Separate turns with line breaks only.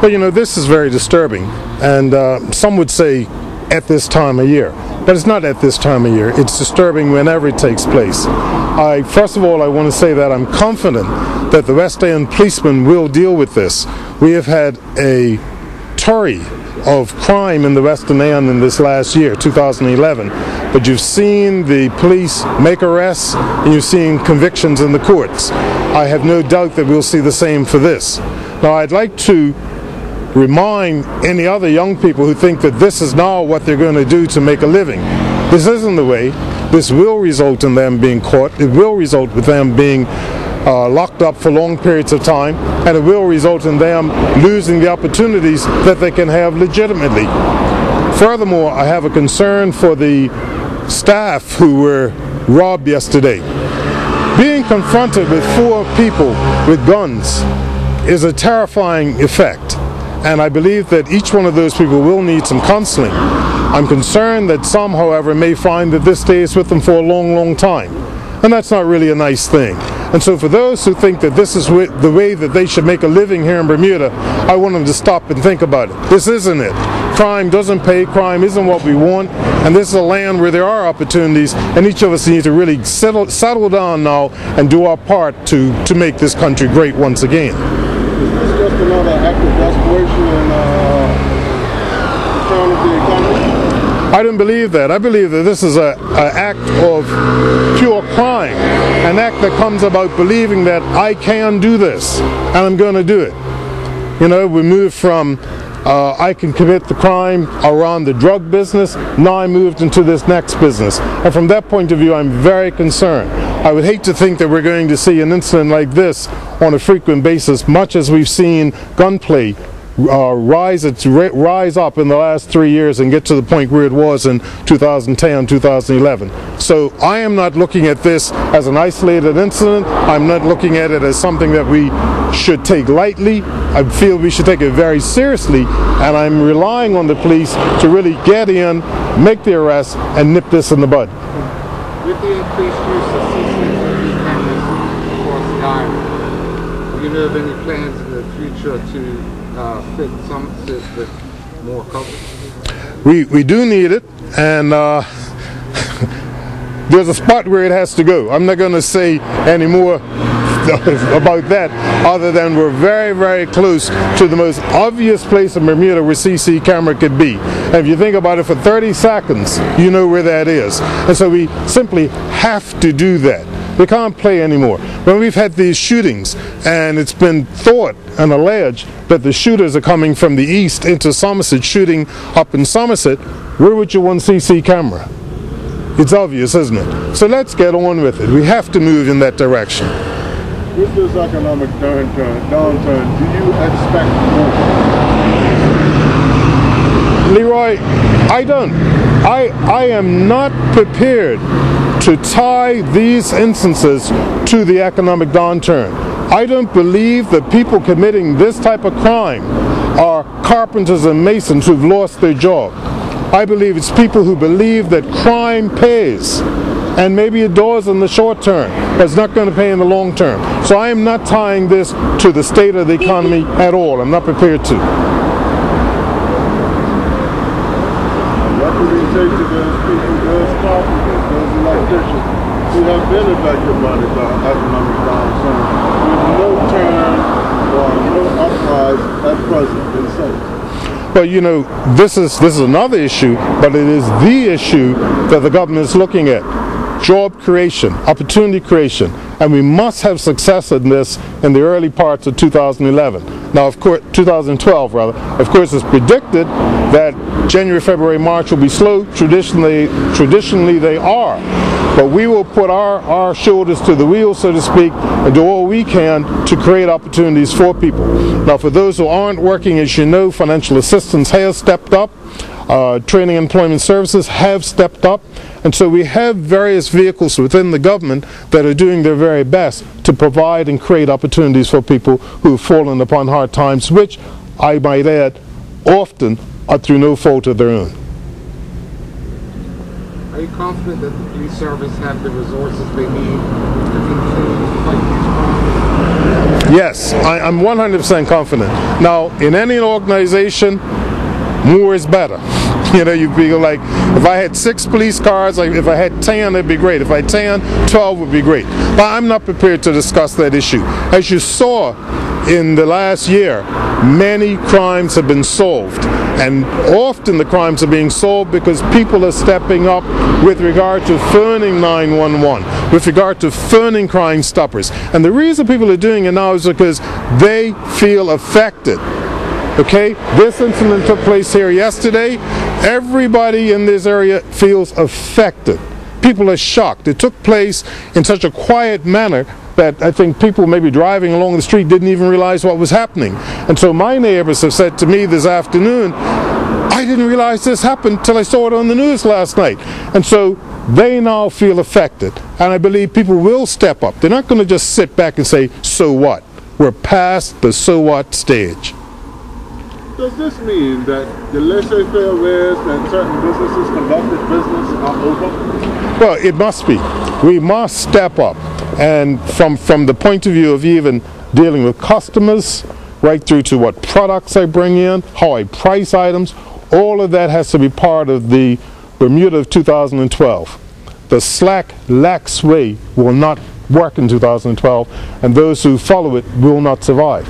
But you know, this is very disturbing, and some would say at this time of year. But it's not at this time of year. It's disturbing whenever it takes place. First of all, I want to say that I'm confident that the West End policemen will deal with this. We have had a torrent of crime in the Western End in this last year, 2011. But you've seen the police make arrests, and you've seen convictions in the courts. I have no doubt that we'll see the same for this. Now, I'd like to remind any other young people who think that this is now what they're going to do to make a living. This isn't the way. This will result in them being caught. It will result with them being locked up for long periods of time, and it will result in them losing the opportunities that they can have legitimately. Furthermore, I have a concern for the staff who were robbed yesterday. Being confronted with 4 people with guns is a terrifying effect, and I believe that each one of those people will need some counseling. I'm concerned that some, however, may find that this stays with them for a long, long time, and that's not really a nice thing. And so for those who think that this is the way that they should make a living here in Bermuda, I want them to stop and think about it. This isn't it. Crime doesn't pay. Crime isn't what we want. And this is a land where there are opportunities, and each of us needs to really settle down now and do our part to make this country great once again.
Is this just another act of desperation and return of the economy?
I don't believe that. I believe that this is an act of pure crime, an act that comes about believing that I can do this and I'm going to do it. You know, we moved from I can commit the crime around the drug business, now I moved into this next business. And from that point of view, I'm very concerned. I would hate to think that we're going to see an incident like this on a frequent basis, much as we've seen gunplay rise up in the last 3 years and get to the point where it was in 2010, 2011. So I am not looking at this as an isolated incident. I'm not looking at it as something that we should take lightly. I feel we should take it very seriously, and I'm relying on the police to really get in, make the arrest, and nip this in the bud.
With the increased use of CCTV cameras across the island, do you know of any plans in the future to fit Somerset with more coverage?
We do need it, and there's a spot where it has to go. I'm not going to say any more about that, other than we're very, very close to the most obvious place in Bermuda where CC camera could be. And if you think about it for 30 seconds, you know where that is. And so we simply have to do that. We can't play anymore. When we've had these shootings, and it's been thought and alleged that the shooters are coming from the east into Somerset, shooting up in Somerset, where would you want CC camera? It's obvious, isn't it? So let's get on with it. We have to move in that direction.
With this economic downturn, do you expect more?
Leroy, I don't. I am not prepared to tie these instances to the economic downturn. I don't believe that people committing this type of crime are carpenters and masons who've lost their job. I believe it's people who believe that crime pays, and maybe it does in the short term, but it's not going to pay in the long term. So I am not tying this to the state of the economy at all. I'm not prepared to.
What do we say to those people, those carpenters, those electricians who have been affected by the economic downturn with no turn or no uprise at present in sight?
Well, you know, this is another issue, but it is the issue that the government is looking at. Job creation, opportunity creation, and we must have success in this in the early parts of 2011. Now, of course, 2012 rather. Of course, it's predicted that January, February, March will be slow. Traditionally they are. But we will put our shoulders to the wheel, so to speak, and do all we can to create opportunities for people. Now, for those who aren't working, as you know, financial assistance has stepped up. Training and employment services have stepped up, and so we have various vehicles within the government that are doing their very best to provide and create opportunities for people who have fallen upon hard times, which, I might add, often are through no fault of their own.
Are you confident that the police service have the resources they need to continue to fight these crimes?
Yes, I'm 100% confident. Now, in any organization, more is better. You know, you feel like, if I had 6 police cars, like if I had 10, it'd be great. If I had 10, 12 would be great. But I'm not prepared to discuss that issue. As you saw in the last year, many crimes have been solved. And often the crimes are being solved because people are stepping up with regard to phoning 911, with regard to phoning Crime Stoppers. And the reason people are doing it now is because they feel affected. Okay, this incident took place here yesterday. Everybody in this area feels affected. People are shocked. It took place in such a quiet manner that I think people maybe driving along the street didn't even realize what was happening. And so my neighbors have said to me this afternoon, I didn't realize this happened till I saw it on the news last night. And so they now feel affected. And I believe people will step up. They're not going to just sit back and say, so what? We're past the so what stage.
Does this mean that the laissez-faire ways that certain businesses conducted business are over?
Well, it must be. We must step up. And from the point of view of even dealing with customers, right through to what products I bring in, how I price items, all of that has to be part of the Bermuda of 2012. The slack, lax way will not work in 2012, and those who follow it will not survive.